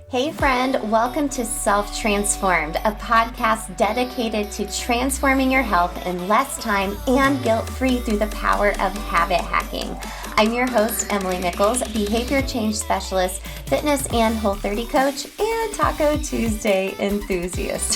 Hey friend, welcome to Self-Transformed, a podcast dedicated to transforming your health in less time and guilt-free through the power of habit hacking. I'm your host, Emily Nichols, behavior change specialist, fitness and Whole30 coach, and Taco Tuesday enthusiast.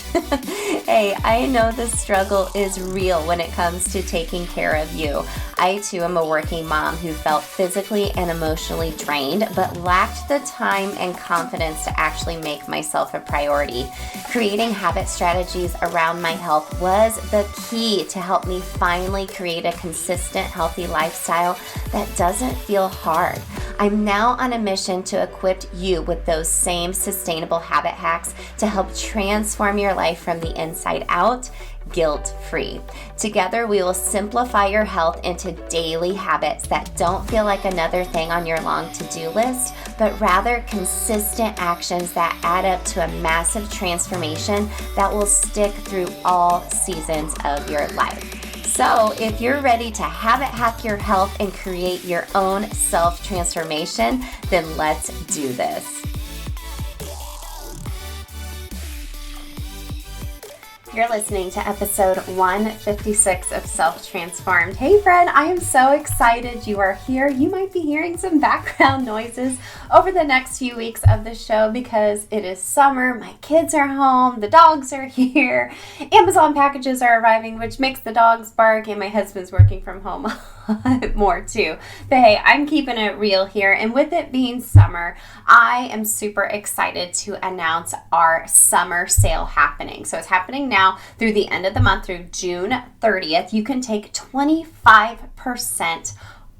Hey, I know the struggle is real when it comes to taking care of you. I too am a working mom who felt physically and emotionally drained, but lacked the time and confidence to actually make myself a priority. Creating habit strategies around my health was the key to help me finally create a consistent, healthy lifestyle that doesn't feel hard. I'm now on a mission to equip you with those same sustainable habit hacks to help transform your life from the inside out, guilt-free. Together, we will simplify your health into daily habits that don't feel like another thing on your long to-do list, but rather consistent actions that add up to a massive transformation that will stick through all seasons of your life. So if you're ready to habit hack your health and create your own self-transformation, then let's do this. You're listening to episode 156 of Self-Transformed. Hey friend, I am so excited you are here. You might be hearing some background noises over the next few weeks of the show because it is summer, my kids are home, the dogs are here, Amazon packages are arriving, which makes the dogs bark, and my husband's working from home more too. But hey, I'm keeping it real here, and with it being summer, I am super excited to announce our summer sale happening. So it's happening now through the end of the month, through June 30th. You can take 25%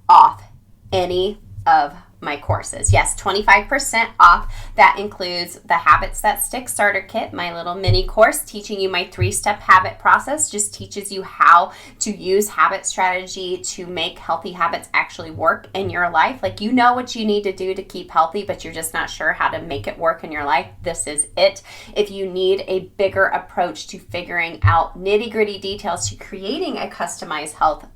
off any of my courses. Yes, 25% off. That includes the Habits That Stick Starter Kit, my little mini course teaching you my 3-step habit process, just teaches you how to use habit strategy to make healthy habits actually work in your life. Like, you know what you need to do to keep healthy, but you're just not sure how to make it work in your life. This is it. If you need a bigger approach to figuring out nitty-gritty details to creating a customized health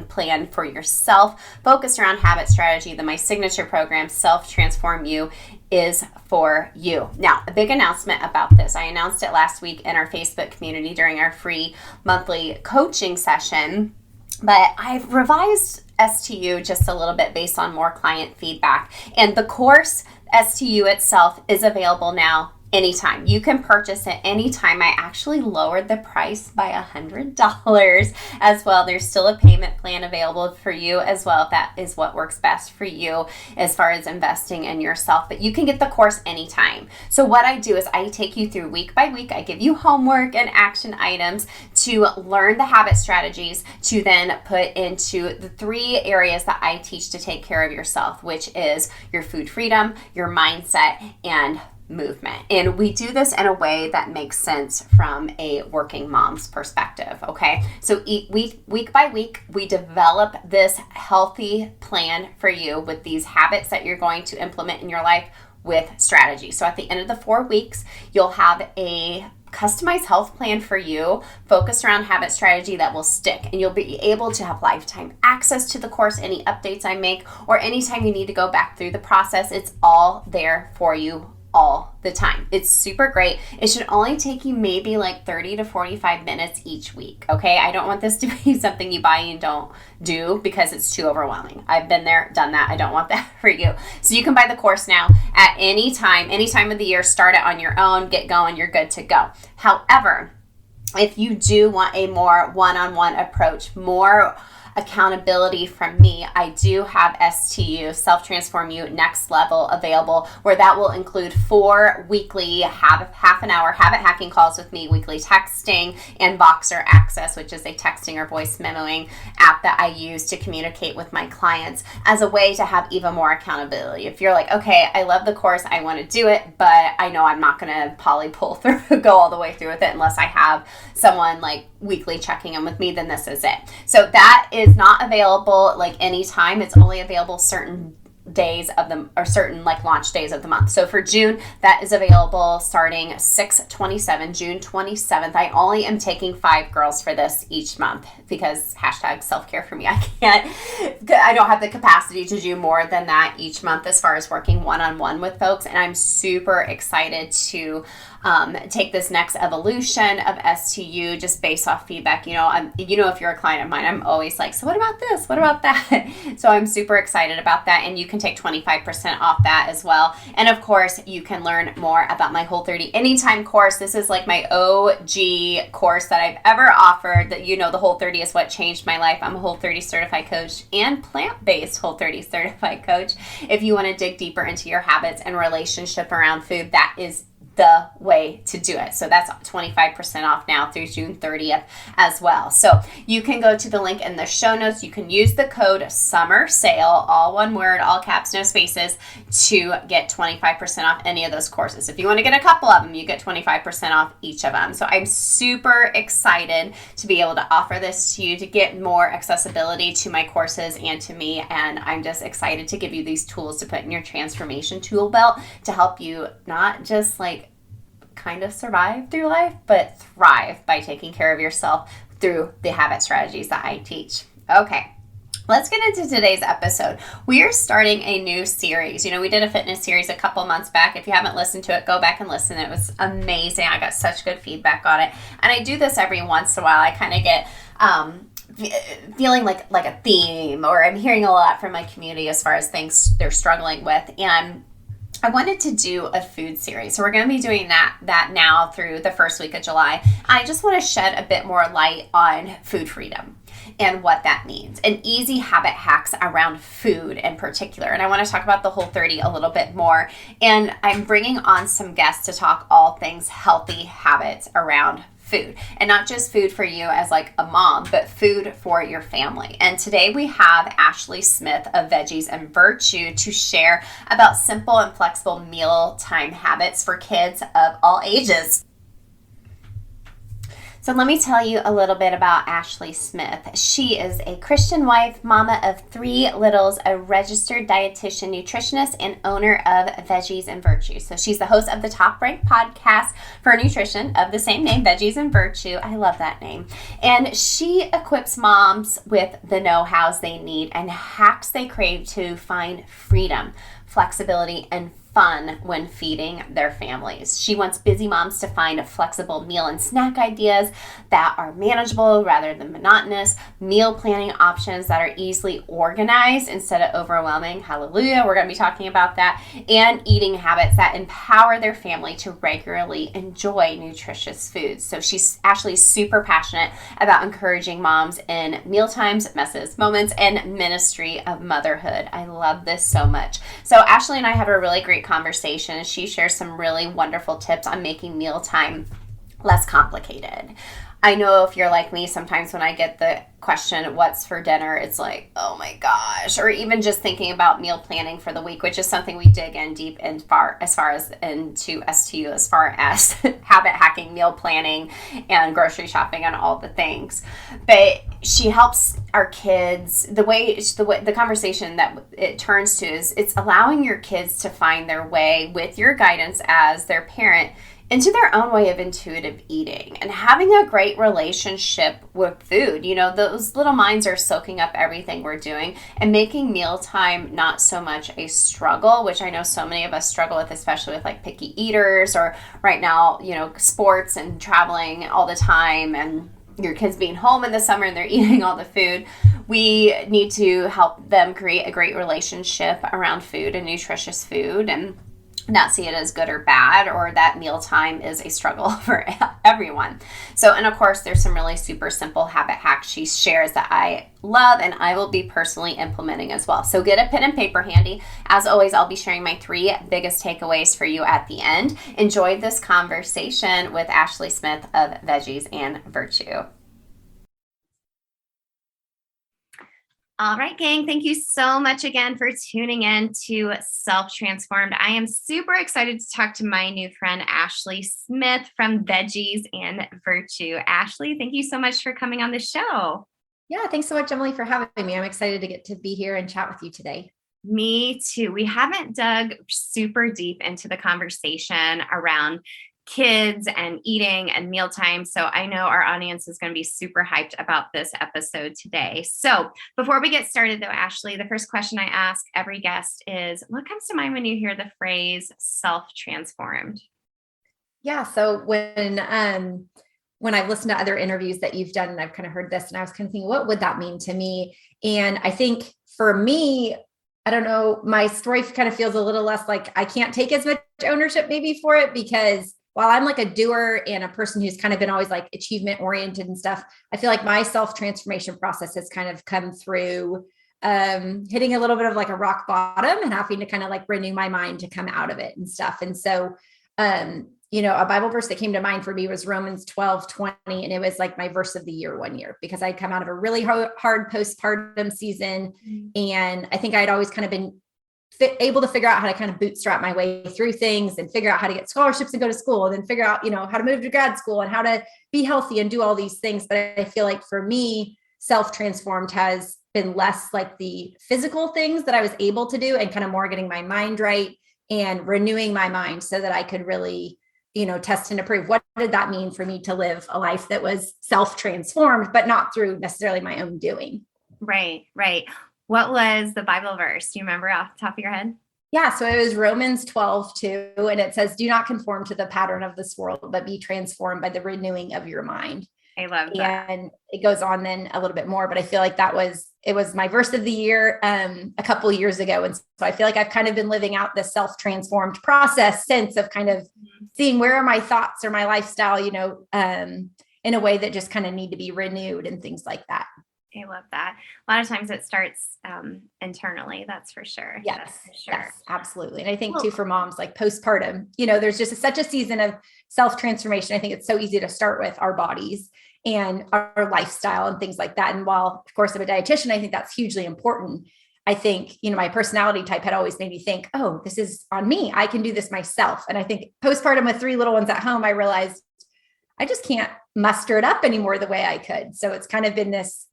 plan for yourself, focused around habit strategy, then my signature program, Self-Transform You, is for you. Now, a big announcement about this. I announced it last week in our Facebook community during our free monthly coaching session, but I've revised STU just a little bit based on more client feedback. And the course STU itself is available now anytime. You can purchase it anytime. I actually lowered the price by $100 as well. There's still a payment plan available for you as well, if that is what works best for you as far as investing in yourself. But you can get the course anytime. So what I do is I take you through week by week. I give you homework and action items to learn the habit strategies to then put into the 3 areas that I teach to take care of yourself, which is your food freedom, your mindset, and movement. And we do this in a way that makes sense from a working mom's perspective, okay? So week by week, we develop this healthy plan for you with these habits that you're going to implement in your life with strategy. So at the end of the 4 weeks, you'll have a customized health plan for you focused around habit strategy that will stick, and you'll be able to have lifetime access to the course, any updates I make, or anytime you need to go back through the process. It's all there for you all the time. It's super great. It should only take you maybe like 30 to 45 minutes each week, okay? I don't want this to be something you buy and don't do because it's too overwhelming. I've been there, done that. I don't want that for you. So you can buy the course now at any time of the year, start it on your own, get going, you're good to go. However, if you do want a more one-on-one approach, more accountability from me, I do have STU, Self-Transform You Next Level, available, where that will include 4 weekly half an hour habit hacking calls with me, weekly texting, and Voxer Access, which is a texting or voice memoing app that I use to communicate with my clients as a way to have even more accountability. If you're like, okay, I love the course, I want to do it, but I know I'm not going to pull through, go all the way through with it unless I have someone like weekly checking in with me, then this is it. So that is not available like anytime. It's only available certain days of them, or certain like launch days of the month. So for June, that is available starting 6/27, June 27th. I only am taking 5 girls for this each month because hashtag self-care for me. I don't have the capacity to do more than that each month as far as working one-on-one with folks. And I'm super excited to take this next evolution of STU just based off feedback. If you're a client of mine, I'm always like, so what about this? What about that? So I'm super excited about that. And you can take 25% off that as well. And of course, you can learn more about my Whole30 Anytime course. This is like my OG course that I've ever offered. That, the Whole30 is what changed my life. I'm a Whole30 certified coach and plant-based Whole30 certified coach. If you want to dig deeper into your habits and relationship around food, that is the way to do it. So that's 25% off now through June 30th as well. So you can go to the link in the show notes. You can use the code Summer Sale, all one word, all caps, no spaces, to get 25% off any of those courses. If you want to get a couple of them, you get 25% off each of them. So I'm super excited to be able to offer this to you, to get more accessibility to my courses and to me. And I'm just excited to give you these tools to put in your transformation tool belt to help you not just like kind of survive through life, but thrive by taking care of yourself through the habit strategies that I teach. Okay, let's get into today's episode. We are starting a new series. We did a fitness series a couple months back. If you haven't listened to it, go back and listen. It was amazing. I got such good feedback on it. And I do this every once in a while. I kind of get feeling like a theme, or I'm hearing a lot from my community as far as things they're struggling with. And I wanted to do a food series. So we're going to be doing that now through the first week of July. I just want to shed a bit more light on food freedom and what that means, and easy habit hacks around food in particular. And I want to talk about the Whole30 a little bit more. And I'm bringing on some guests to talk all things healthy habits around food, and not just food for you as like a mom, but food for your family. And today we have Ashley Smith of Veggies and Virtue to share about simple and flexible mealtime habits for kids of all ages. So let me tell you a little bit about Ashley Smith. She is a Christian wife, mama of 3 littles, a registered dietitian, nutritionist, and owner of Veggies and Virtue. So she's the host of the top-ranked podcast for nutrition of the same name, Veggies and Virtue. I love that name. And she equips moms with the know-hows they need and hacks they crave to find freedom, flexibility, and fun when feeding their families. She wants busy moms to find flexible meal and snack ideas that are manageable rather than monotonous, meal planning options that are easily organized instead of overwhelming. Hallelujah, we're going to be talking about that. And eating habits that empower their family to regularly enjoy nutritious foods. So she's actually super passionate about encouraging moms in mealtimes, messes, moments, and ministry of motherhood. I love this so much. So Ashley and I have a really great conversation. She shares some really wonderful tips on making mealtime less complicated. I know if you're like me, sometimes when I get the question, what's for dinner, it's like, oh my gosh, or even just thinking about meal planning for the week, which is something we dig in deep and as far as into STU, as far as habit hacking, meal planning, and grocery shopping and all the things. But she helps our kids, the conversation that it turns to is it's allowing your kids to find their way with your guidance as their parent into their own way of intuitive eating and having a great relationship with food. Those little minds are soaking up everything we're doing and making mealtime not so much a struggle, which I know so many of us struggle with, especially with like picky eaters or right now, sports and traveling all the time and your kids being home in the summer and they're eating all the food. We need to help them create a great relationship around food and nutritious food, and not see it as good or bad, or that mealtime is a struggle for everyone. So, and of course, there's some really super simple habit hacks she shares that I love and I will be personally implementing as well. So get a pen and paper handy. As always, I'll be sharing my 3 biggest takeaways for you at the end. Enjoy this conversation with Ashley Smith of Veggies and Virtue. All right, gang, thank you so much again for tuning in to Self-Transformed. I am super excited to talk to my new friend, Ashley Smith from Veggies and Virtue. Ashley, thank you so much for coming on the show. Yeah, thanks so much, Emily, for having me. I'm excited to get to be here and chat with you today. Me too. We haven't dug super deep into the conversation around kids and eating and mealtime. So I know our audience is going to be super hyped about this episode today. So before we get started though, Ashley, the first question I ask every guest is, what comes to mind when you hear the phrase self-transformed? Yeah. So when I've listened to other interviews that you've done and I've kind of heard this and I was kind of thinking, what would that mean to me? And I think for me, I don't know, my story kind of feels a little less like I can't take as much ownership maybe for it, because while I'm like a doer and a person who's kind of been always like achievement oriented and stuff, I feel like my self-transformation process has kind of come through hitting a little bit of like a rock bottom and having to kind of like renew my mind to come out of it and stuff. And so, a Bible verse that came to mind for me was Romans 12:20. And it was like my verse of the year one year, because I'd come out of a really hard postpartum season. And I think I'd always kind of been able to figure out how to kind of bootstrap my way through things and figure out how to get scholarships and go to school, and then figure out, how to move to grad school and how to be healthy and do all these things. But I feel like for me, self-transformed has been less like the physical things that I was able to do and kind of more getting my mind right and renewing my mind so that I could really, test and approve. What did that mean for me to live a life that was self-transformed, but not through necessarily my own doing? Right. What was the Bible verse? Do you remember off the top of your head? Yeah. So it was Romans 12:2, and it says, do not conform to the pattern of this world, but be transformed by the renewing of your mind. I love that. And it goes on then a little bit more, but I feel like it was my verse of the year a couple of years ago. And so I feel like I've kind of been living out this self-transformed process since, of kind of seeing where are my thoughts or my lifestyle, in a way that just kind of need to be renewed and things like that. I love that. A lot of times it starts internally. That's for sure. Yes, absolutely. And I think too, for moms, like postpartum, there's just such a season of self-transformation. I think it's so easy to start with our bodies and our lifestyle and things like that. And while, of course, I'm a dietitian, I think that's hugely important. I think, my personality type had always made me think, oh, this is on me. I can do this myself. And I think postpartum with 3 little ones at home, I realized I just can't muster it up anymore the way I could. So it's kind of been this,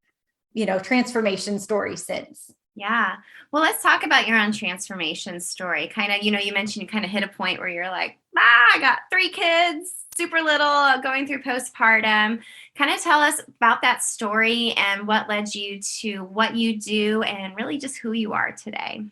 transformation story since. Yeah. Well, let's talk about your own transformation story. Kind of, you mentioned you kind of hit a point where you're like, I got 3 kids, super little, going through postpartum. Kind of tell us about that story and what led you to what you do and really just who you are today.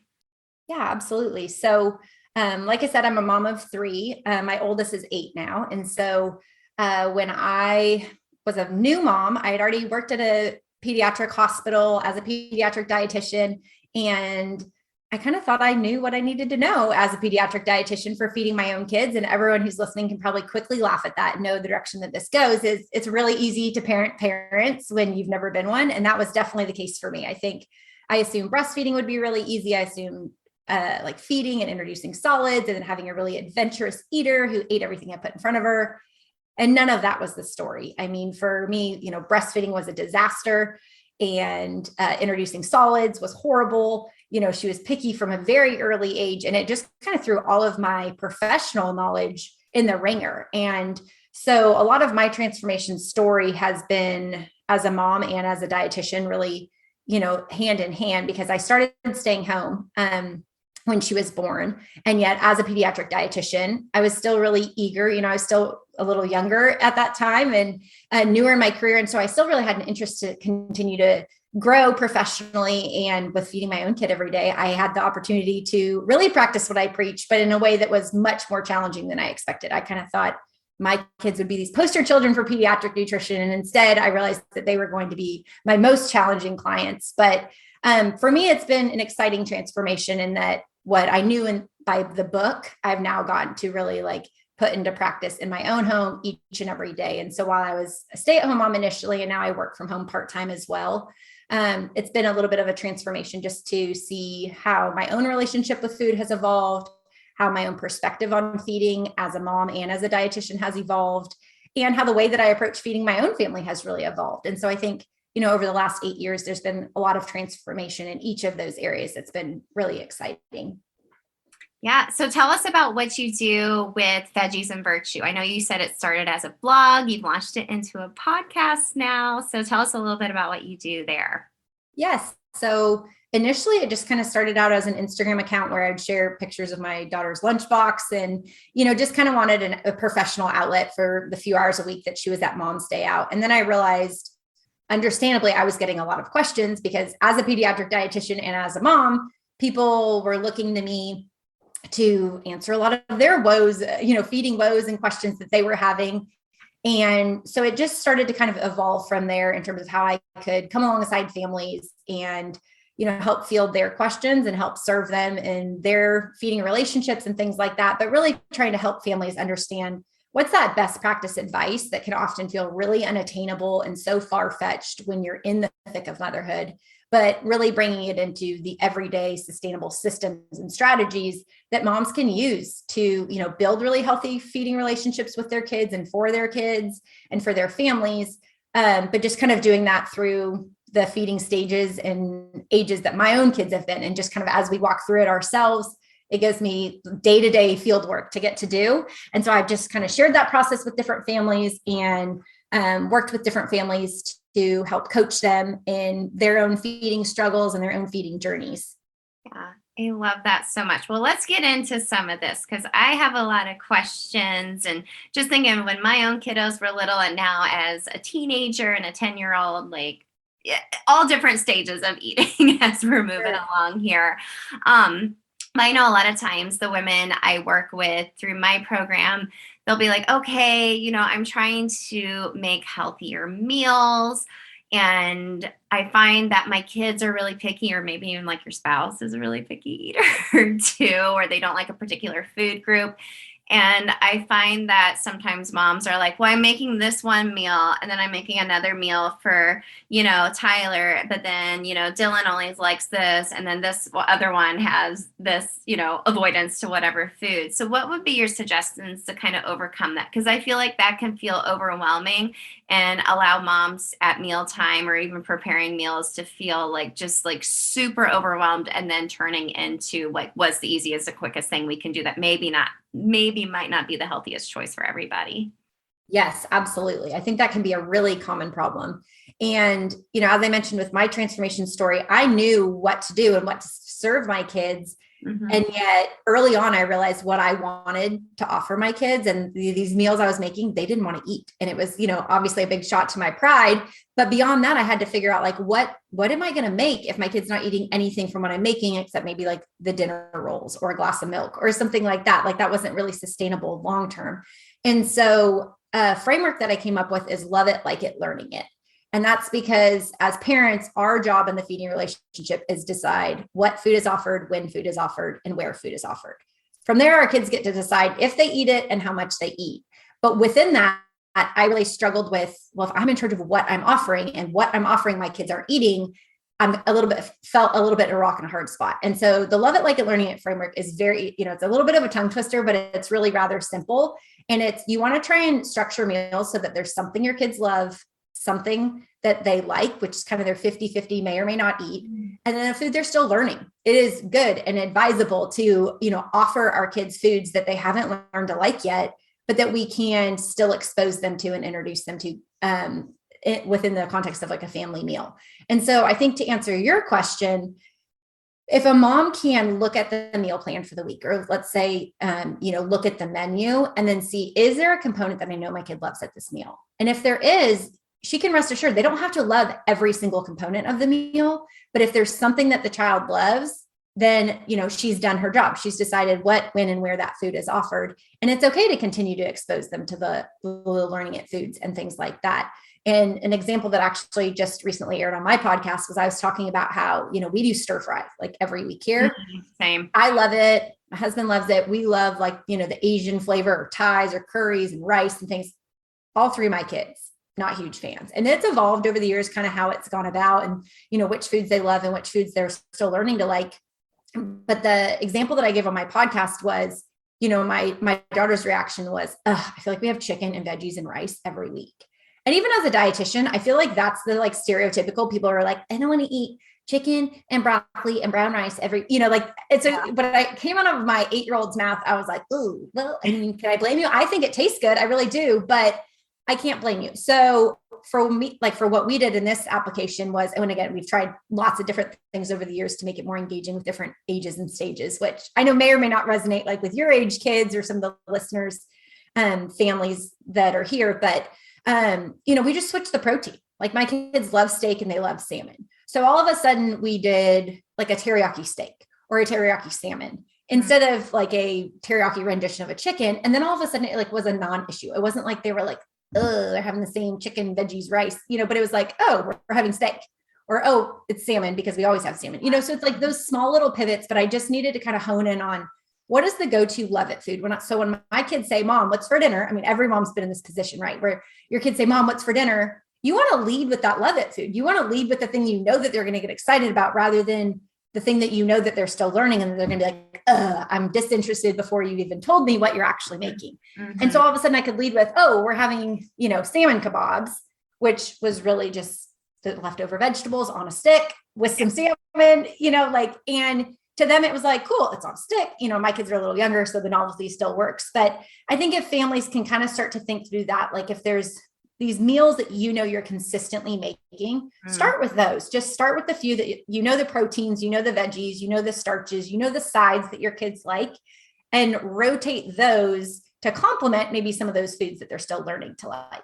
Yeah, absolutely. So, like I said, I'm a mom of 3. My oldest is 8 now. And so when I was a new mom, I had already worked at a pediatric hospital as a pediatric dietitian. And I kind of thought I knew what I needed to know as a pediatric dietitian for feeding my own kids. And everyone who's listening can probably quickly laugh at that and know the direction that this goes. Is it's really easy to parent parents when you've never been one. And that was definitely the case for me. I assumed breastfeeding would be really easy. I assumed like feeding and introducing solids and then having a really adventurous eater who ate everything I put in front of her. And none of that was the story. I mean, for me, breastfeeding was a disaster, and introducing solids was horrible. She was picky from a very early age, and it just kind of threw all of my professional knowledge in the ringer. And so a lot of my transformation story has been as a mom and as a dietitian, really, hand in hand, because I started staying home when she was born. And yet as a pediatric dietitian, I was still really eager. I was still a little younger at that time and newer in my career. And so I still really had an interest to continue to grow professionally. And with feeding my own kid every day, I had the opportunity to really practice what I preach, but in a way that was much more challenging than I expected. I kind of thought my kids would be these poster children for pediatric nutrition. And instead I realized that they were going to be my most challenging clients. But for me, it's been an exciting transformation in that what I knew by the book, I've now gotten to really like put into practice in my own home each and every day. And so while I was a stay-at-home mom initially, and now I work from home part-time as well, it's been a little bit of a transformation just to see how my own relationship with food has evolved, how my own perspective on feeding as a mom and as a dietitian has evolved, and how the way that I approach feeding my own family has really evolved. And so I think, over the last 8 years, there's been a lot of transformation in each of those areas. It's been really exciting. Yeah. So tell us about what you do with Veggies and Virtue. I know you said it started as a blog. You've launched it into a podcast now. So tell us a little bit about what you do there. Yes. So initially it just kind of started out as an Instagram account where I'd share pictures of my daughter's lunchbox and, just kind of wanted a professional outlet for the few hours a week that she was at mom's day out. And then I realized, understandably, I was getting a lot of questions because as a pediatric dietitian and as a mom, people were looking to me to answer a lot of their woes, feeding woes and questions that they were having. And so it just started to kind of evolve from there in terms of how I could come alongside families and, help field their questions and help serve them in their feeding relationships and things like that. But really trying to help families understand what's that best practice advice that can often feel really unattainable and so far-fetched when you're in the thick of motherhood, but really bringing it into the everyday sustainable systems and strategies that moms can use to, build really healthy feeding relationships with their kids and for their kids and for their families. But just kind of doing that through the feeding stages and ages that my own kids have been. And just kind of as we walk through it ourselves, it gives me day-to-day field work to get to do. And so I've just kind of shared that process with different families and worked with different families to help coach them in their own feeding struggles and their own feeding journeys. Yeah, I love that so much. Well, let's get into some of this because I have a lot of questions and just thinking when my own kiddos were little and now as a teenager and a 10-year-old, all different stages of eating as we're moving along here. I know a lot of times the women I work with through my program, they'll be like, okay, I'm trying to make healthier meals. And I find that my kids are really picky, or maybe even like your spouse is a really picky eater too, or they don't like a particular food group. And I find that sometimes moms are like, well, I'm making this one meal and then I'm making another meal for, Tyler, but then, Dylan only likes this. And then this other one has this, avoidance to whatever food. So what would be your suggestions to kind of overcome that? Because I feel like that can feel overwhelming and allow moms at mealtime or even preparing meals to feel just super overwhelmed and then turning into what's the easiest, the quickest thing we can do that maybe might not be the healthiest choice for everybody. Yes, absolutely. I think that can be a really common problem. And, as I mentioned with my transformation story, I knew what to do and what to serve my kids. Mm-hmm. And yet early on, I realized what I wanted to offer my kids and these meals I was making, they didn't want to eat. And it was, obviously a big shot to my pride. But beyond that, I had to figure out what am I going to make if my kid's not eating anything from what I'm making, except maybe the dinner rolls or a glass of milk or something like that. That wasn't really sustainable long-term. And so a framework that I came up with is love it, like it, learning it. And that's because as parents, our job in the feeding relationship is decide what food is offered, when food is offered, and where food is offered. From there, our kids get to decide if they eat it and how much they eat. But within that, I really struggled with, well, if I'm in charge of what I'm offering and what I'm offering my kids are eating, felt a little bit a rock and a hard spot. And so the love it, like it, learning it framework is very, it's a little bit of a tongue twister, but it's really rather simple. And you want to try and structure meals so that there's something your kids love, something that they like, which is kind of their 50-50 may or may not eat. And then a food they're still learning. It is good and advisable to, offer our kids foods that they haven't learned to like yet, but that we can still expose them to and introduce them to within the context of a family meal. And so I think to answer your question, if a mom can look at the meal plan for the week, or let's say, look at the menu and then see, is there a component that I know my kid loves at this meal? And if there is, she can rest assured they don't have to love every single component of the meal. But if there's something that the child loves, then, she's done her job. She's decided what, when, and where that food is offered. And it's okay to continue to expose them to the learning it foods and things like that. And an example that actually just recently aired on my podcast was I was talking about how, we do stir fry every week here. Same. I love it. My husband loves it. We love the Asian flavor or Thais or curries and rice and things. All three of my kids, not huge fans. And it's evolved over the years, kind of how it's gone about and, which foods they love and which foods they're still learning to like. But the example that I gave on my podcast was, my daughter's reaction was, I feel like we have chicken and veggies and rice every week. And even as a dietitian, I feel like that's the stereotypical people are like, I don't want to eat chicken and broccoli and brown rice every, but I came out of my 8-year-old's mouth. I was like, ooh, well, can I blame you? I think it tastes good. I really do, but I can't blame you. So for me, like for what we did in this application was, and again, we've tried lots of different things over the years to make it more engaging with different ages and stages, which I know may or may not resonate like with your age kids or some of the listeners, families that are here. But, we just switched the protein. Like my kids love steak and they love salmon. So all of a sudden we did like a teriyaki steak or a teriyaki salmon instead of like a teriyaki rendition of a chicken. And then all of a sudden it like was a non-issue. It wasn't like they were like, oh, they're having the same chicken, veggies, rice, but it was like, oh, we're having steak, or, oh, it's salmon because we always have salmon, so it's like those small little pivots, but I just needed to kind of hone in on what is the go-to love it food. When my kids say, Mom, what's for dinner? I mean, every mom's been in this position, right? Where your kids say, Mom, what's for dinner? You want to lead with that love it food. You want to lead with the thing, that they're going to get excited about rather than the thing that that they're still learning. And they're going to be like, I'm disinterested before you even told me what you're actually making. Mm-hmm. And so all of a sudden I could lead with, oh, we're having, salmon kebabs, which was really just the leftover vegetables on a stick with some salmon, and to them, it was like, cool, it's on a stick. My kids are a little younger, so the novelty still works. But I think if families can kind of start to think through that, like if there's these meals that you're consistently making, start with those. Just start with the few that the proteins, the veggies, the starches, the sides that your kids like, and rotate those to complement maybe some of those foods that they're still learning to like.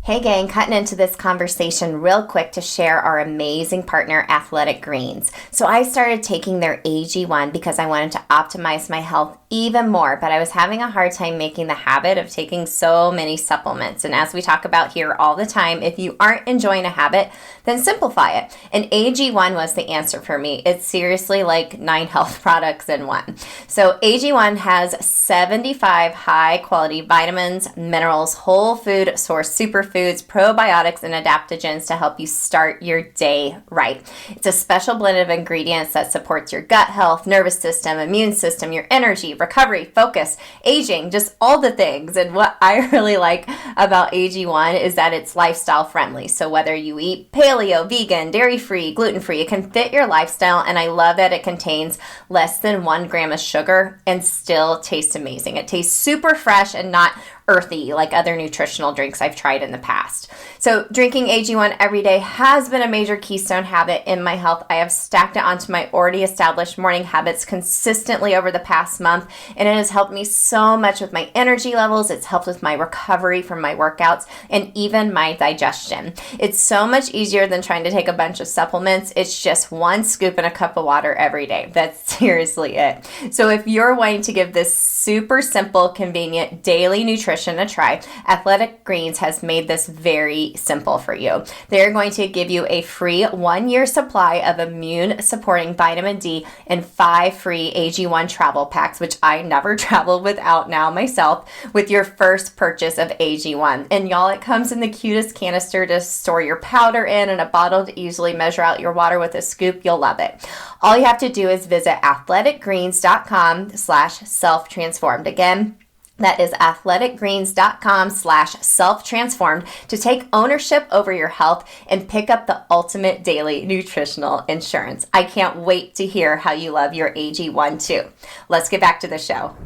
Hey gang, cutting into this conversation real quick to share our amazing partner, Athletic Greens. So I started taking their AG1 because I wanted to optimize my health even more, but I was having a hard time making the habit of taking so many supplements. And as we talk about here all the time, if you aren't enjoying a habit, then simplify it. And AG1 was the answer for me. It's seriously like 9 health products in one. So AG1 has 75 high quality vitamins, minerals, whole food source superfoods, probiotics, and adaptogens to help you start your day right. It's a special blend of ingredients that supports your gut health, nervous system, immune system, your energy, recovery, focus, aging, just all the things. And what I really like about AG1 is that it's lifestyle friendly. So whether you eat paleo, vegan, dairy-free, gluten-free, it can fit your lifestyle. And I love that it contains less than 1 gram of sugar and still tastes amazing. It tastes super fresh and not earthy like other nutritional drinks I've tried in the past. So drinking AG1 every day has been a major keystone habit in my health. I have stacked it onto my already established morning habits consistently over the past month, and it has helped me so much with my energy levels. It's helped with my recovery from my workouts and even my digestion. It's so much easier than trying to take a bunch of supplements. It's just 1 scoop in a cup of water every day. That's seriously it. So if you're wanting to give this super simple, convenient daily nutrition a try, Athletic Greens has made this very simple for you. They're going to give you a free 1-year supply of immune supporting vitamin D and 5 free AG1 travel packs, which I never traveled without now myself, with your first purchase of AG1. And y'all, it comes in the cutest canister to store your powder in and a bottle to easily measure out your water with a scoop. You'll love it. All you have to do is visit athleticgreens.com/self-transformed. Again, that is athleticgreens.com/self-transformed to take ownership over your health and pick up the ultimate daily nutritional insurance. I can't wait to hear how you love your AG1 too. Let's get back to the show.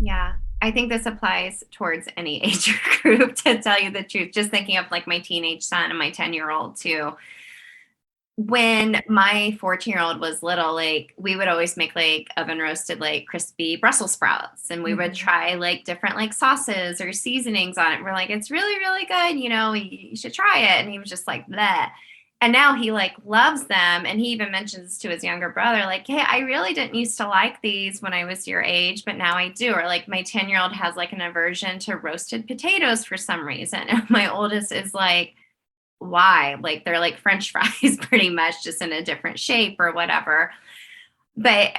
Yeah, I think this applies towards any age group, to tell you the truth. Just thinking of like my teenage son and my 10-year-old too. When my 14-year-old was little, like we would always make like oven roasted, like crispy Brussels sprouts. And we would try like different like sauces or seasonings on it. We're like, it's really, really good. You should try it. And he was just like that. And now he like loves them. And he even mentions to his younger brother, like, hey, I really didn't used to like these when I was your age, but now I do. Or like my 10-year-old has like an aversion to roasted potatoes for some reason. And my oldest is like, why? Like they're like French fries pretty much, just in a different shape or whatever. But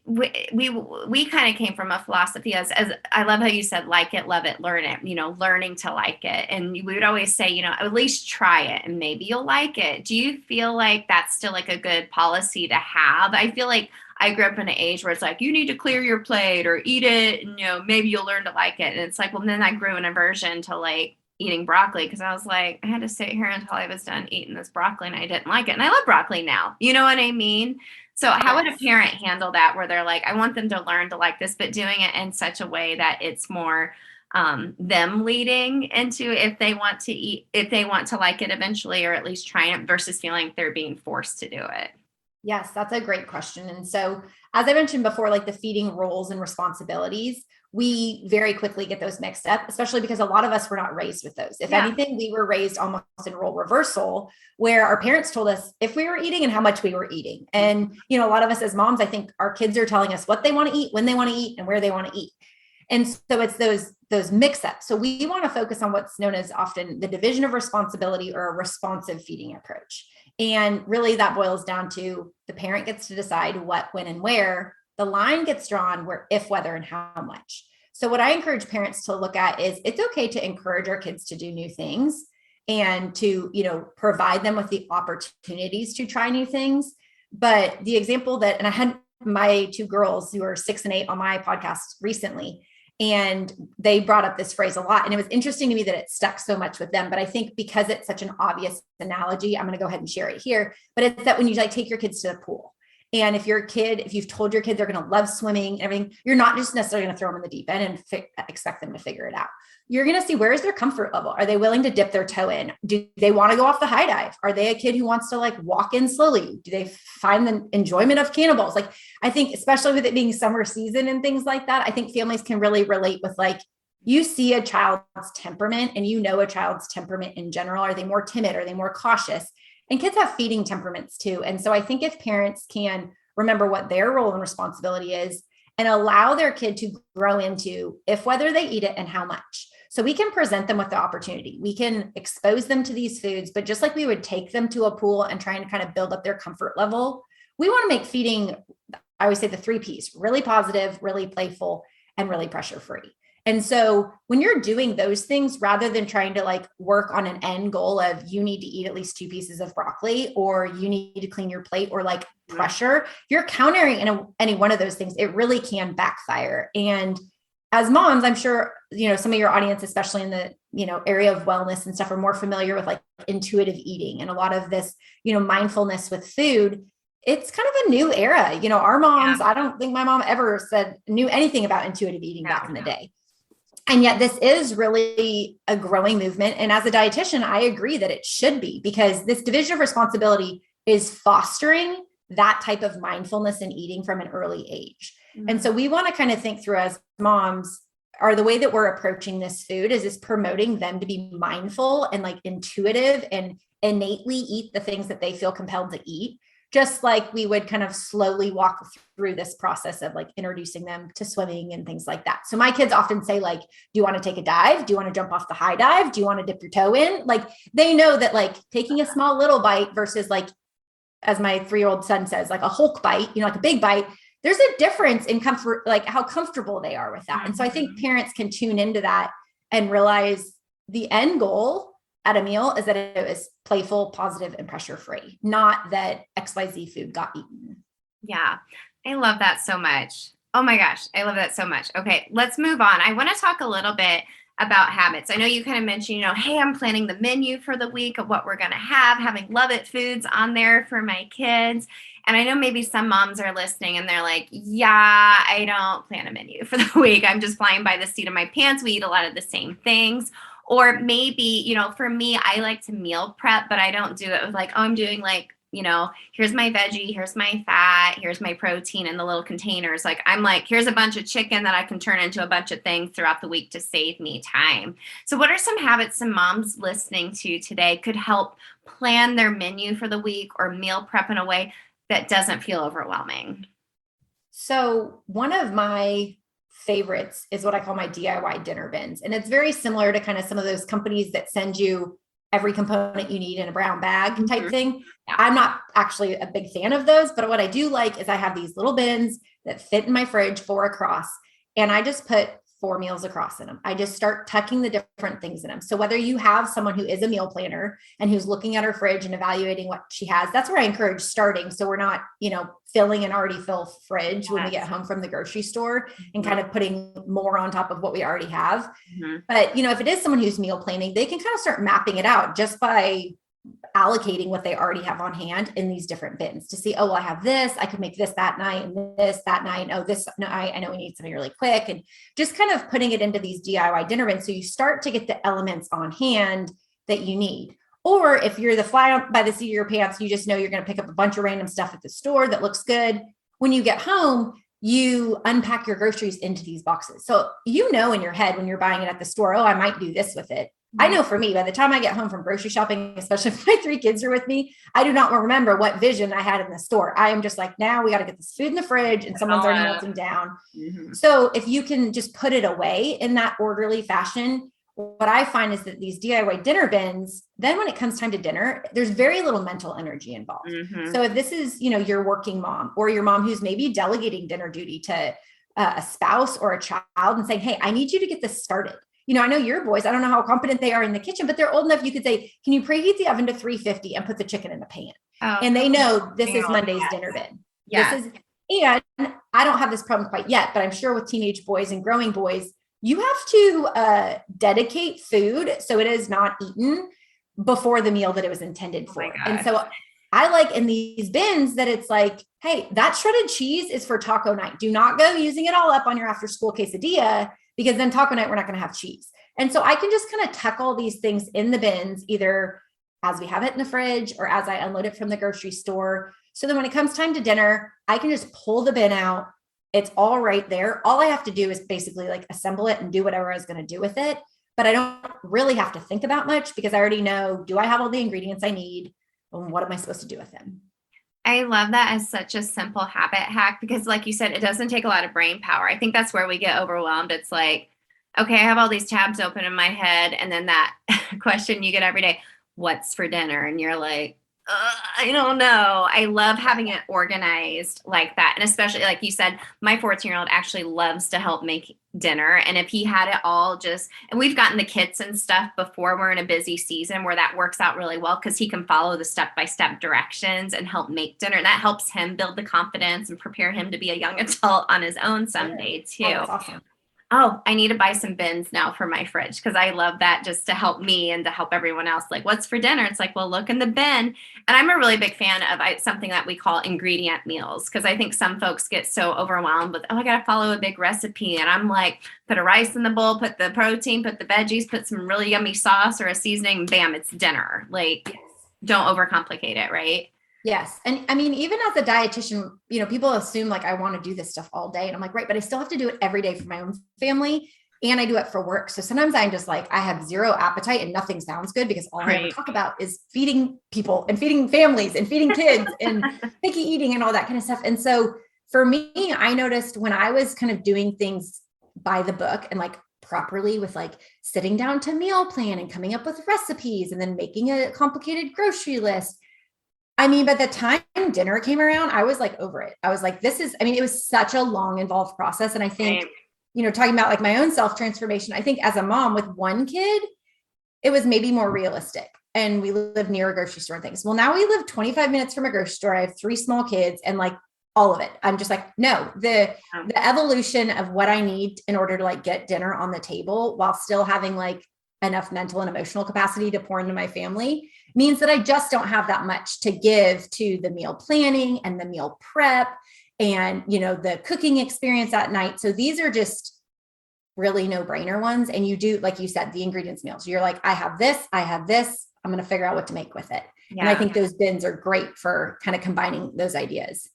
we kind of came from a philosophy as I love how you said, like it, love it, learn it, learning to like it. And we would always say, at least try it and maybe you'll like it. Do you feel like that's still like a good policy to have? I feel like I grew up in an age where it's like, you need to clear your plate or eat it. And, maybe you'll learn to like it. And it's like, well, then I grew an aversion to like eating broccoli, because I was like, I had to sit here until I was done eating this broccoli and I didn't like it. And I love broccoli now. You know what I mean? So how would a parent handle that, where they're like, I want them to learn to like this, but doing it in such a way that it's more them leading into if they want to eat, if they want to like it eventually, or at least try it, versus feeling like they're being forced to do it? Yes, that's a great question. And so, as I mentioned before, like the feeding roles and responsibilities, we very quickly get those mixed up, especially because a lot of us were not raised with those. If anything, we were raised almost in role reversal, where our parents told us if we were eating and how much we were eating. And, a lot of us as moms, I think our kids are telling us what they want to eat, when they want to eat, and where they want to eat. And so it's those mix-ups. So we want to focus on what's known as often the division of responsibility, or a responsive feeding approach. And really that boils down to the parent gets to decide what, when, and where. The line gets drawn where, if, whether, and how much. So what I encourage parents to look at is it's okay to encourage our kids to do new things and to, provide them with the opportunities to try new things. But the example and I had my 2 girls who are 6 and 8 on my podcast recently, and they brought up this phrase a lot. And it was interesting to me that it stuck so much with them. But I think because it's such an obvious analogy, I'm going to go ahead and share it here. But it's that when you take your kids to the pool, and if you've told your kids they're going to love swimming and everything, you're not just necessarily going to throw them in the deep end and expect them to figure it out. You're going to see, where is their comfort level? Are they willing to dip their toe in? Do they want to go off the high dive? Are they a kid who wants to walk in slowly? Do they find the enjoyment of cannonballs? I think, especially with it being summer season and things like that, I think families can really relate with you see a child's temperament and a child's temperament in general. Are they more timid? Are they more cautious? And kids have feeding temperaments too. And so I think if parents can remember what their role and responsibility is and allow their kid to grow into if, whether they eat it, and how much. So we can present them with the opportunity. We can expose them to these foods, but just like we would take them to a pool and try and kind of build up their comfort level, we want to make feeding, I always say the 3 Ps: really positive, really playful, and really pressure-free. And so when you're doing those things, rather than trying to work on an end goal of you need to eat at least 2 pieces of broccoli, or you need to clean your plate, or pressure, you're countering any one of those things, it really can backfire. And as moms, I'm sure, some of your audience, especially in the, area of wellness and stuff, are more familiar with intuitive eating and a lot of this, mindfulness with food. It's kind of a new era. Our moms, I don't think my mom ever knew anything about intuitive eating back in the day. And yet this is really a growing movement. And as a dietitian, I agree that it should be, because this division of responsibility is fostering that type of mindfulness in eating from an early age. Mm-hmm. And so we want to kind of think through, as moms, are the way that we're approaching this food is promoting them to be mindful and intuitive and innately eat the things that they feel compelled to eat. Just like we would kind of slowly walk through this process of introducing them to swimming and things like that. So my kids often say do you want to take a dive? Do you want to jump off the high dive? Do you want to dip your toe in? They know that taking a small little bite versus as my 3-year-old son says, a Hulk bite, a big bite, there's a difference in comfort, how comfortable they are with that. And so I think parents can tune into that and realize the end goal at a meal is that it was playful, positive, and pressure-free, not that XYZ food got eaten. Yeah. I love that so much. Oh my gosh. I love that so much. Okay. Let's move on. I want to talk a little bit about habits. I know you kind of mentioned, hey, I'm planning the menu for the week of what we're going to have, having Love It foods on there for my kids. And I know maybe some moms are listening and they're like, yeah, I don't plan a menu for the week. I'm just flying by the seat of my pants. We eat a lot of the same things. Or maybe, for me, I like to meal prep, but I don't do it with I'm doing here's my veggie, here's my fat, here's my protein in the little containers. Here's a bunch of chicken that I can turn into a bunch of things throughout the week to save me time. So what are some habits some moms listening to today could help plan their menu for the week or meal prep in a way that doesn't feel overwhelming? So one of my favorites is what I call my DIY dinner bins. And it's very similar to kind of some of those companies that send you every component you need in a brown bag type thing. I'm not actually a big fan of those, but what I do like is I have these little bins that fit in my fridge 4 across, and I just put 4 meals across in them. I just start tucking the different things in them. So whether you have someone who is a meal planner and who's looking at her fridge and evaluating what she has, that's where I encourage starting. So we're not, filling an already full fridge when we get home from the grocery store and kind of putting more on top of what we already have. Mm-hmm. But, if it is someone who's meal planning, they can kind of start mapping it out just by allocating what they already have on hand in these different bins to see, oh, well, I have this, I could make this that night and this that night. Oh, this night, I know we need something really quick, and just kind of putting it into these DIY dinner bins. So you start to get the elements on hand that you need. Or if you're the fly by the seat of your pants, you just know you're going to pick up a bunch of random stuff at the store that looks good. When you get home, you unpack your groceries into these boxes. So you know in your head when you're buying it at the store, oh, I might do this with it. I know for me, by the time I get home from grocery shopping, especially if my 3 kids are with me, I do not remember what vision I had in the store. I am just like, now we got to get this food in the fridge and someone's already melting down. Mm-hmm. So if you can just put it away in that orderly fashion, what I find is that these DIY dinner bins, then when it comes time to dinner, there's very little mental energy involved. Mm-hmm. So if this is, your working mom or your mom who's maybe delegating dinner duty to a spouse or a child and saying, hey, I need you to get this started. I know your boys, I don't know how competent they are in the kitchen, but they're old enough. You could say, can you preheat the oven to 350 and put the chicken in the pan? Oh, and they know this is Monday's dinner bin. Yeah. And I don't have this problem quite yet, but I'm sure with teenage boys and growing boys, you have to dedicate food so it is not eaten before the meal that it was intended for. And so I like in these bins that it's like, hey, that shredded cheese is for taco night. Do not go using it all up on your after school quesadilla, because then taco night, we're not going to have cheese. And so I can just kind of tuck all these things in the bins, either as we have it in the fridge or as I unload it from the grocery store. So then when it comes time to dinner, I can just pull the bin out. It's all right there. All I have to do is basically like assemble it and do whatever I was going to do with it. But I don't really have to think about much because I already know, do I have all the ingredients I need? And what am I supposed to do with them? I love that as such a simple habit hack, because like you said, it doesn't take a lot of brain power. I think that's where we get overwhelmed. It's like, okay, I have all these tabs open in my head. And then that question you get every day, what's for dinner? And you're like, I don't know. I love having it organized like that. And especially like you said, my 14-year-old actually loves to help make dinner. And if he had it all and we've gotten the kits and stuff before we're in a busy season where that works out really well because he can follow the step-by-step directions and help make dinner. And that helps him build the confidence and prepare him to be a young adult on his own someday too. Oh, that's awesome. Oh, I need to buy some bins now for my fridge because I love that just to help me and to help everyone else. Like, what's for dinner? It's like, well, look in the bin. And I'm a really big fan of something that we call ingredient meals because I think some folks get so overwhelmed with, I got to follow a big recipe. And I'm like, put a rice in the bowl, put the protein, put the veggies, put some really yummy sauce or a seasoning, bam, it's dinner. Like, don't overcomplicate it, right? Yes. And I mean, even as a dietitian, people assume like I want to do this stuff all day. And I'm like, right, but I still have to do it every day for my own family. And I do it for work. So sometimes I'm just like, I have zero appetite and nothing sounds good because all I ever talk about is feeding people and feeding families and feeding kids and picky eating and all that kind of stuff. And so for me, I noticed when I was kind of doing things by the book and like properly with like sitting down to meal plan and coming up with recipes and then making a complicated grocery list. I mean, by the time dinner came around, I was like over it. I was like, it was such a long involved process. And I think, talking about like my own self-transformation, I think as a mom with one kid, it was maybe more realistic. And we live near a grocery store and things. Well, now we live 25 minutes from a grocery store. I have 3 small kids and like all of it. I'm just like, no, the evolution of what I need in order to like get dinner on the table while still having like enough mental and emotional capacity to pour into my family means that I just don't have that much to give to the meal planning and the meal prep and, the cooking experience at night. So these are just really no-brainer ones. And you do, like you said, the ingredients meals. You're like, I have this, I'm going to figure out what to make with it. Yeah. And I think those bins are great for kind of combining those ideas.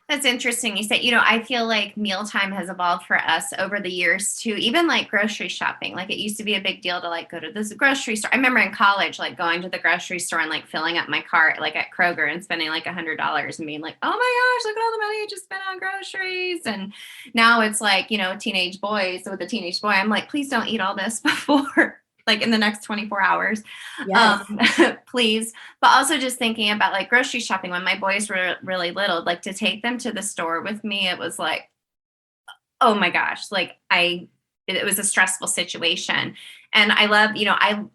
That's interesting. You said, I feel like mealtime has evolved for us over the years too, even like grocery shopping. Like it used to be a big deal to like go to this grocery store. I remember in college, like going to the grocery store and like filling up my cart, like at Kroger and spending like $100 and being like, oh my gosh, look at all the money I just spent on groceries. And now it's like, teenage boys. So with a teenage boy, I'm like, please don't eat all this before like in the next 24 hours, yes. Please. But also just thinking about like grocery shopping when my boys were really little, like to take them to the store with me, it was like, oh my gosh, like it was a stressful situation. And I love,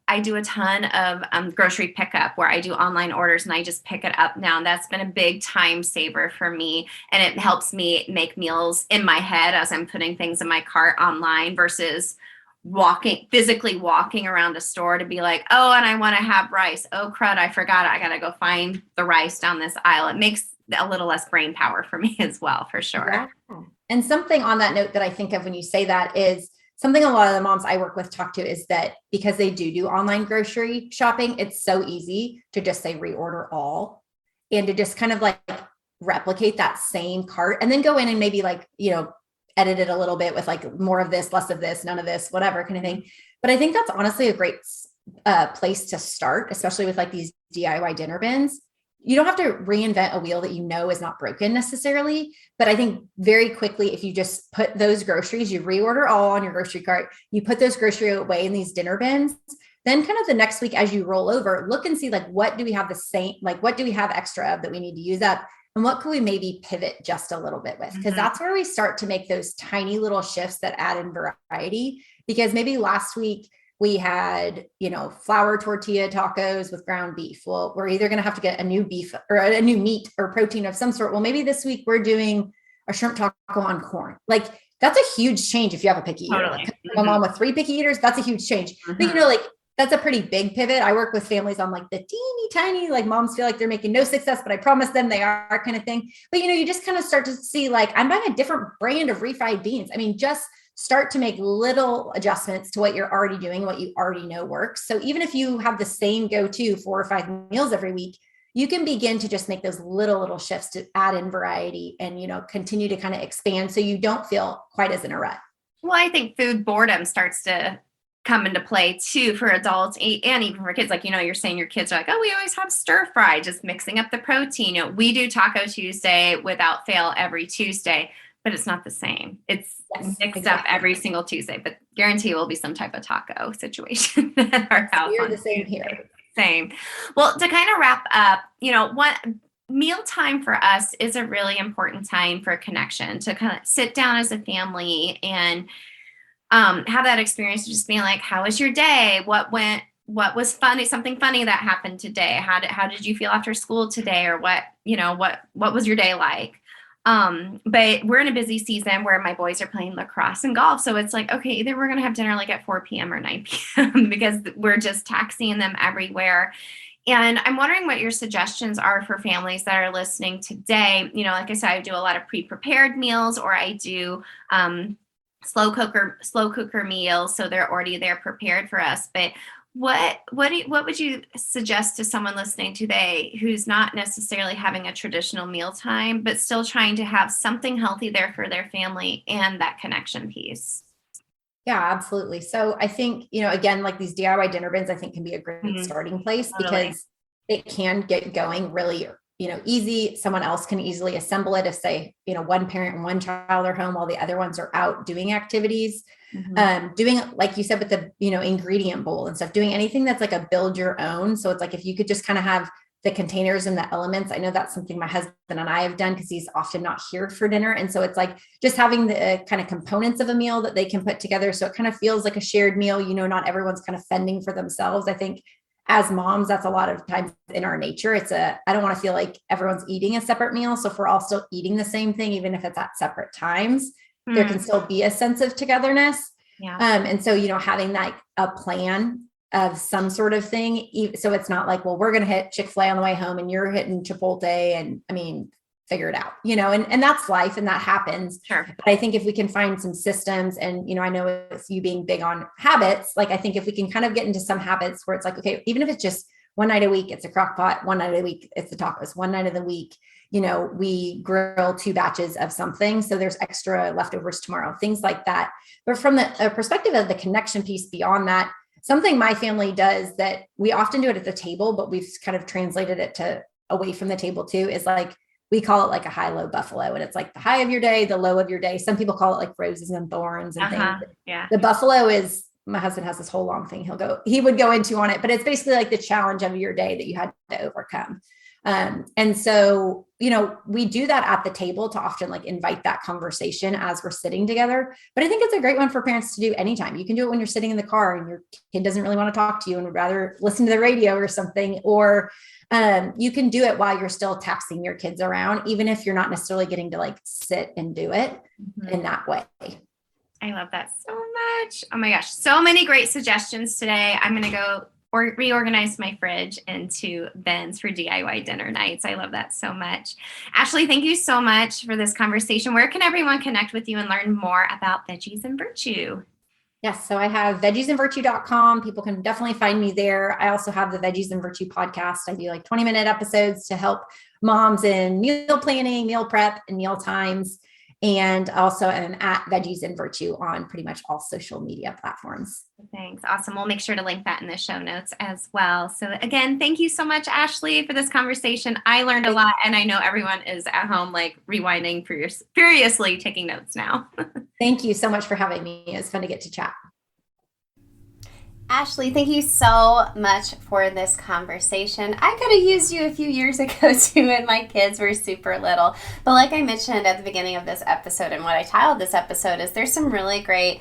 I do a ton of grocery pickup where I do online orders and I just pick it up now. And that's been a big time saver for me. And it helps me make meals in my head as I'm putting things in my cart online versus physically walking around a store to be like, oh, and I want to have rice. Oh, crud, I forgot it. I got to go find the rice down this aisle. It makes a little less brain power for me as well, for sure. Yeah. And something on that note that I think of when you say that is something a lot of the moms I work with talk to is that because they do online grocery shopping, it's so easy to just say reorder all and to just kind of like replicate that same cart and then go in and maybe like, edit it a little bit with like more of this, less of this, none of this, whatever kind of thing. But I think that's honestly a great place to start, especially with like these DIY dinner bins. You don't have to reinvent a wheel that is not broken necessarily. But I think very quickly, if you just put those groceries, you reorder all on your grocery cart, you put those groceries away in these dinner bins, then kind of the next week as you roll over, look and see like, what do we have what do we have extra of that we need to use up? And what could we maybe pivot just a little bit with? Because that's where we start to make those tiny little shifts that add in variety. Because maybe last week, we had, flour tortilla tacos with ground beef. Well, we're either going to have to get a new beef or a new meat or protein of some sort. Well, maybe this week we're doing a shrimp taco on corn. Like that's a huge change if you have a picky eater. Like, my mom with 3 picky eaters, that's a huge change. But that's a pretty big pivot. I work with families on like the teeny tiny, like moms feel like they're making no success, but I promise them they are kind of thing. But you just kind of start to see like, I'm buying a different brand of refried beans. I mean, just start to make little adjustments to what you're already doing, what you already know works. So even if you have the same go-to 4 or 5 meals every week, you can begin to just make those little shifts to add in variety and, continue to kind of expand so you don't feel quite as in a rut. Well, I think food boredom starts to come into play too for adults and even for kids. Like, you're saying your kids are like, oh, we always have stir fry, just mixing up the protein. We do Taco Tuesday without fail every Tuesday. But it's not the same. It's mixed up every single Tuesday, but guarantee it will be some type of taco situation at our house. We're the same here. Same. Well, to kind of wrap up, what mealtime for us is a really important time for connection, to kind of sit down as a family and have that experience of just being like, how was your day? What was funny? Something funny that happened today? How did you feel after school today? Or what was your day like? But we're in a busy season where my boys are playing lacrosse and golf. So it's like, okay, either we're going to have dinner like at 4 p.m. or 9 p.m. because we're just taxiing them everywhere. And I'm wondering what your suggestions are for families that are listening today. Like I said, I do a lot of pre-prepared meals, or I do, slow cooker meals. So they're already there prepared for us. But what would you suggest to someone listening today who's not necessarily having a traditional mealtime, but still trying to have something healthy there for their family and that connection piece? Yeah, absolutely. So I think, again, like these DIY dinner bins, I think can be a great starting place because it can get going really, easy. Someone else can easily assemble it if say, one parent and one child are home while the other ones are out doing activities. Doing, like you said, with the, ingredient bowl and stuff, doing anything that's like a build your own. So it's like, if you could just kind of have the containers and the elements. I know that's something my husband and I have done because he's often not here for dinner. And so it's like just having the kind of components of a meal that they can put together. So it kind of feels like a shared meal, not everyone's kind of fending for themselves. I think as moms, that's a lot of times in our nature. I don't want to feel like everyone's eating a separate meal. So if we're all still eating the same thing, even if it's at separate times, there can still be a sense of togetherness. Yeah. And so, having like a plan of some sort of thing. So it's not like, well, we're going to hit Chick-fil-A on the way home and you're hitting Chipotle and figure it out, and that's life and that happens. Sure. But I think if we can find some systems and, I know it's you being big on habits, like I think if we can kind of get into some habits where it's like, okay, even if it's just one night a week, it's a crock pot, one night a week, it's the tacos, one night of the week, we grill 2 batches of something. So there's extra leftovers tomorrow, things like that. But from the perspective of the connection piece beyond that, something my family does that we often do it at the table, but we've kind of translated it to away from the table too, is like, we call it like a high-low buffalo. And it's like the high of your day, the low of your day. Some people call it like roses and thorns and things. Yeah. The buffalo is, my husband has this whole long thing he would go into on it, but it's basically like the challenge of your day that you had to overcome. And so, we do that at the table to often like invite that conversation as we're sitting together. But I think it's a great one for parents to do anytime. You can do it when you're sitting in the car and your kid doesn't really want to talk to you and would rather listen to the radio or something, or you can do it while you're still taxing your kids around, even if you're not necessarily getting to like sit and do it in that way. I love that so much. Oh my gosh. So many great suggestions today. I'm going to go reorganize my fridge into bins for DIY dinner nights. I love that so much. Ashley, thank you so much for this conversation. Where can everyone connect with you and learn more about Veggies and Virtue? Yes. So I have veggiesandvirtue.com. People can definitely find me there. I also have the Veggies and Virtue podcast. I do like 20-minute episodes to help moms in meal planning, meal prep, and meal times. And also I'm at Veggies and Virtue on pretty much all social media platforms. Thanks. Awesome. We'll make sure to link that in the show notes as well. So again, thank you so much, Ashley, for this conversation. I learned a lot, and I know everyone is at home like rewinding furiously taking notes now. Thank you so much for having me. It was fun to get to chat. Ashley, thank you so much for this conversation. I could have used you a few years ago too, and my kids were super little. But like I mentioned at the beginning of this episode, and what I titled this episode is there's some really great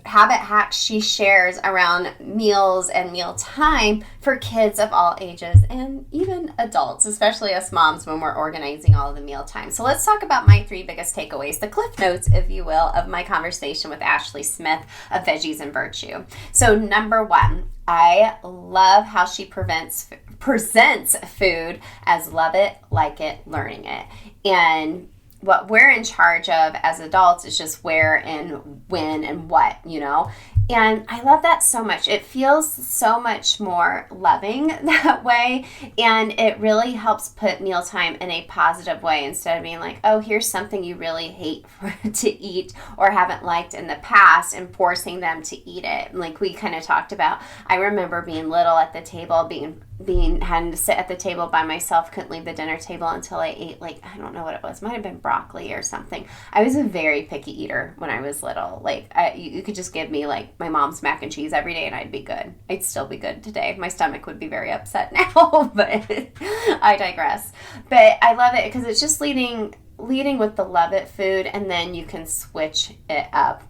habit hacks she shares around meals and meal time for kids of all ages and even adults, especially us moms when we're organizing all of the meal time. So let's talk about my 3 biggest takeaways, the cliff notes, if you will, of my conversation with Ashley Smith of Veggies and Virtue. So number 1, I love how she presents food as love it, like it, learning it. And what we're in charge of as adults is just where and when and what, And I love that so much. It feels so much more loving that way. And it really helps put mealtime in a positive way instead of being like, oh, here's something you really hate to eat or haven't liked in the past, and forcing them to eat it. Like we kind of talked about, I remember being little at the table, having to sit at the table by myself, couldn't leave the dinner table until I ate, like, I don't know what it was, might have been broccoli or something. I was a very picky eater when I was little. Like you could just give me like my mom's mac and cheese every day and I'd be good. I'd still be good today. My stomach would be very upset now, but I digress. But I love it because it's just leading with the love it food, and then you can switch it up.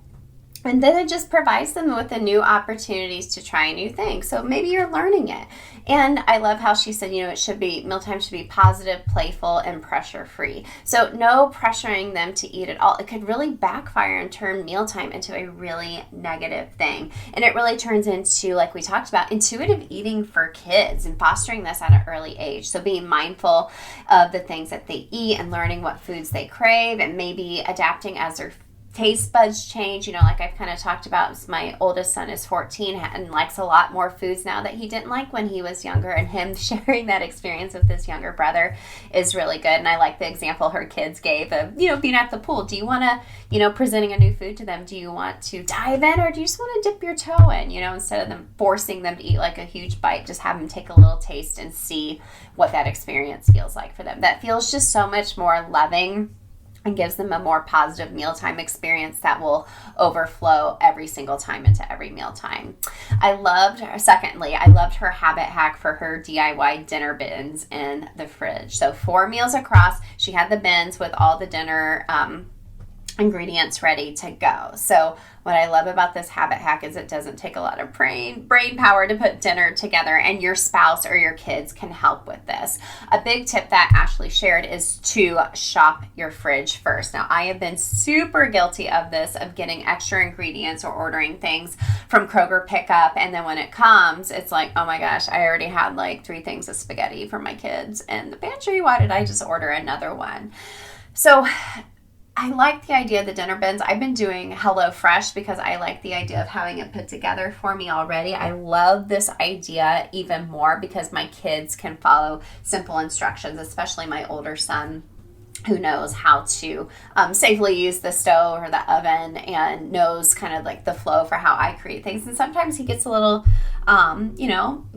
And then it just provides them with the new opportunities to try new things. So maybe you're learning it. And I love how she said, mealtime should be positive, playful, and pressure-free. So no pressuring them to eat at all. It could really backfire and turn mealtime into a really negative thing. And it really turns into, like we talked about, intuitive eating for kids and fostering this at an early age. So being mindful of the things that they eat and learning what foods they crave, and maybe adapting as their taste buds change. Like I've kind of talked about, my oldest son is 14 and likes a lot more foods now that he didn't like when he was younger, and him sharing that experience with his younger brother is really good. And I like the example her kids gave of, being at the pool. Do you want to, presenting a new food to them, do you want to dive in, or do you just want to dip your toe in, instead of them forcing them to eat like a huge bite, just have them take a little taste and see what that experience feels like for them. That feels just so much more loving and gives them a more positive mealtime experience that will overflow every single time into every mealtime. Secondly, I loved her habit hack for her DIY dinner bins in the fridge. So 4 meals across, she had the bins with all the dinner ingredients ready to go. So what I love about this habit hack is it doesn't take a lot of brain power to put dinner together, and your spouse or your kids can help with this. A big tip that Ashley shared is to shop your fridge first. Now, I have been super guilty of this, of getting extra ingredients or ordering things from Kroger pickup, and then when it comes, it's like, oh my gosh, I already had like 3 things of spaghetti for my kids in the pantry. Why did I just order another one? So I like the idea of the dinner bins. I've been doing HelloFresh because I like the idea of having it put together for me already. I love this idea even more because my kids can follow simple instructions, especially my older son, who knows how to safely use the stove or the oven and knows kind of like the flow for how I create things. And sometimes he gets a little,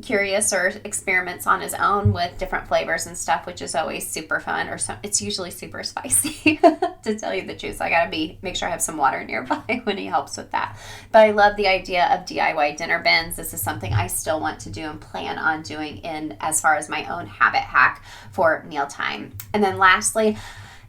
curious or experiments on his own with different flavors and stuff, which is always super fun. It's usually super spicy, to tell you the truth. So I gotta make sure I have some water nearby when he helps with that. But I love the idea of DIY dinner bins. This is something I still want to do and plan on doing in as far as my own habit hack for mealtime. And then lastly,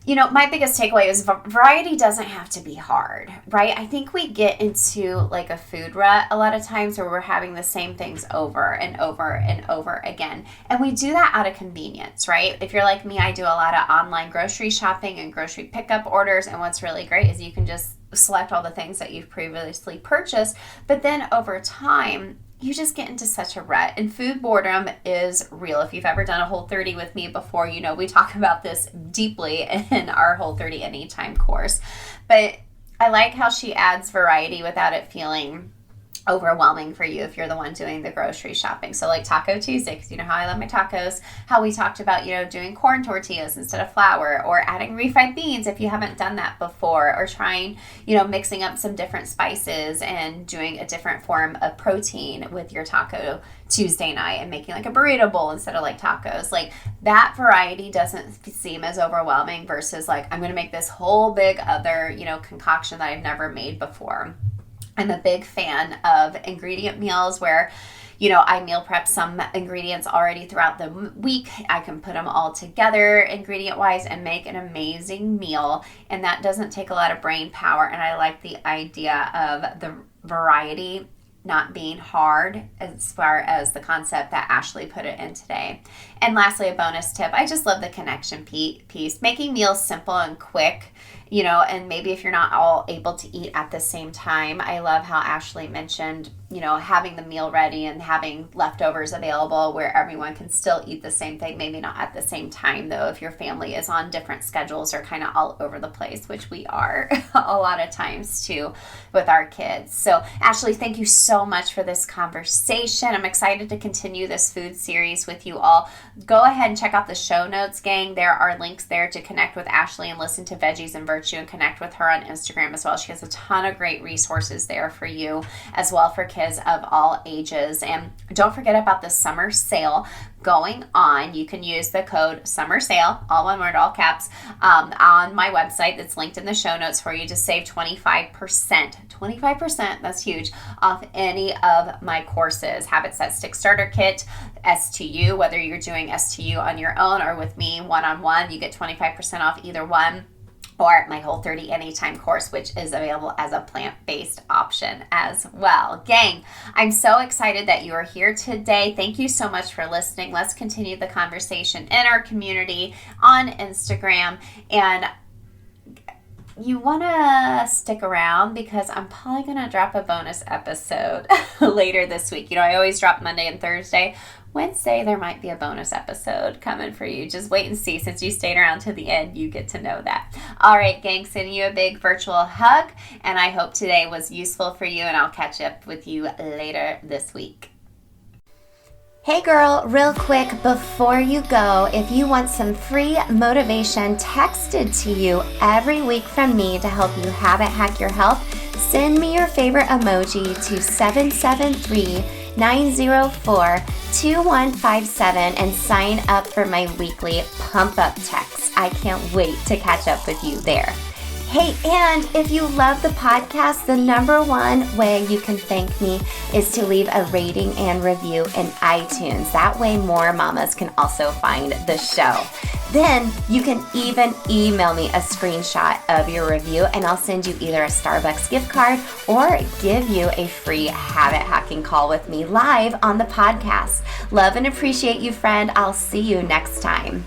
my biggest takeaway is variety doesn't have to be hard, right? I think we get into like a food rut a lot of times where we're having the same things over and over and over again. And we do that out of convenience, right? If you're like me, I do a lot of online grocery shopping and grocery pickup orders. And what's really great is you can just select all the things that you've previously purchased. But then over time, you just get into such a rut, and food boredom is real. If you've ever done a Whole30 with me before, you know we talk about this deeply in our Whole30 Anytime course. But I like how she adds variety without it feeling overwhelming for you if you're the one doing the grocery shopping. So like Taco Tuesday, because you know how I love my tacos, how we talked about, you know, doing corn tortillas instead of flour, or adding refried beans if you haven't done that before, or trying, you know, mixing up some different spices and doing a different form of protein with your Taco Tuesday night and making like a burrito bowl instead of like tacos. Like that variety doesn't seem as overwhelming versus like, I'm going to make this whole big other, you know, concoction that I've never made before. I'm a big fan of ingredient meals where, you know, I meal prep some ingredients already throughout the week. I can put them all together ingredient wise and make an amazing meal. And that doesn't take a lot of brain power. And I like the idea of the variety not being hard as far as the concept that Ashley put it in today. And lastly, a bonus tip. I just love the connection piece. Making meals simple and quick, you know, and maybe if you're not all able to eat at the same time. I love how Ashley mentioned, you know, having the meal ready and having leftovers available where everyone can still eat the same thing, maybe not at the same time though, if your family is on different schedules or kind of all over the place, which we are a lot of times too with our kids. So Ashley, thank you so much for this conversation. I'm excited to continue this food series with you all. Go ahead and check out the show notes, gang. There are links there to connect with Ashley and listen to Veggies and Virtue and connect with her on Instagram as well. She has a ton of great resources there for you as well for kids of all ages. And don't forget about the summer sale going on. You can use the code summer sale, all one word, all caps, on my website that's linked in the show notes for you to save 25%. 25%, that's huge, off any of my courses. Habit Set Stick Starter Kit, STU, whether you're doing STU on your own or with me one-on-one, you get 25% off either one. Or my Whole30 Anytime course, which is available as a plant-based option as well. Gang, I'm so excited that you are here today. Thank you so much for listening. Let's continue the conversation in our community on Instagram. And you want to stick around because I'm probably going to drop a bonus episode later this week. You know, I always drop Monday and Thursday. Wednesday, there might be a bonus episode coming for you. Just wait and see. Since you stayed around to the end, you get to know that. All right, gang, sending you a big virtual hug, and I hope today was useful for you, and I'll catch up with you later this week. Hey girl, real quick before you go, if you want some free motivation texted to you every week from me to help you habit hack your health, send me your favorite emoji to 773-904-2157 and sign up for my weekly pump up text. I can't wait to catch up with you there. Hey, and if you love the podcast, the number one way you can thank me is to leave a rating and review in iTunes. That way more mamas can also find the show. Then you can even email me a screenshot of your review and I'll send you either a Starbucks gift card or give you a free habit hacking call with me live on the podcast. Love and appreciate you, friend. I'll see you next time.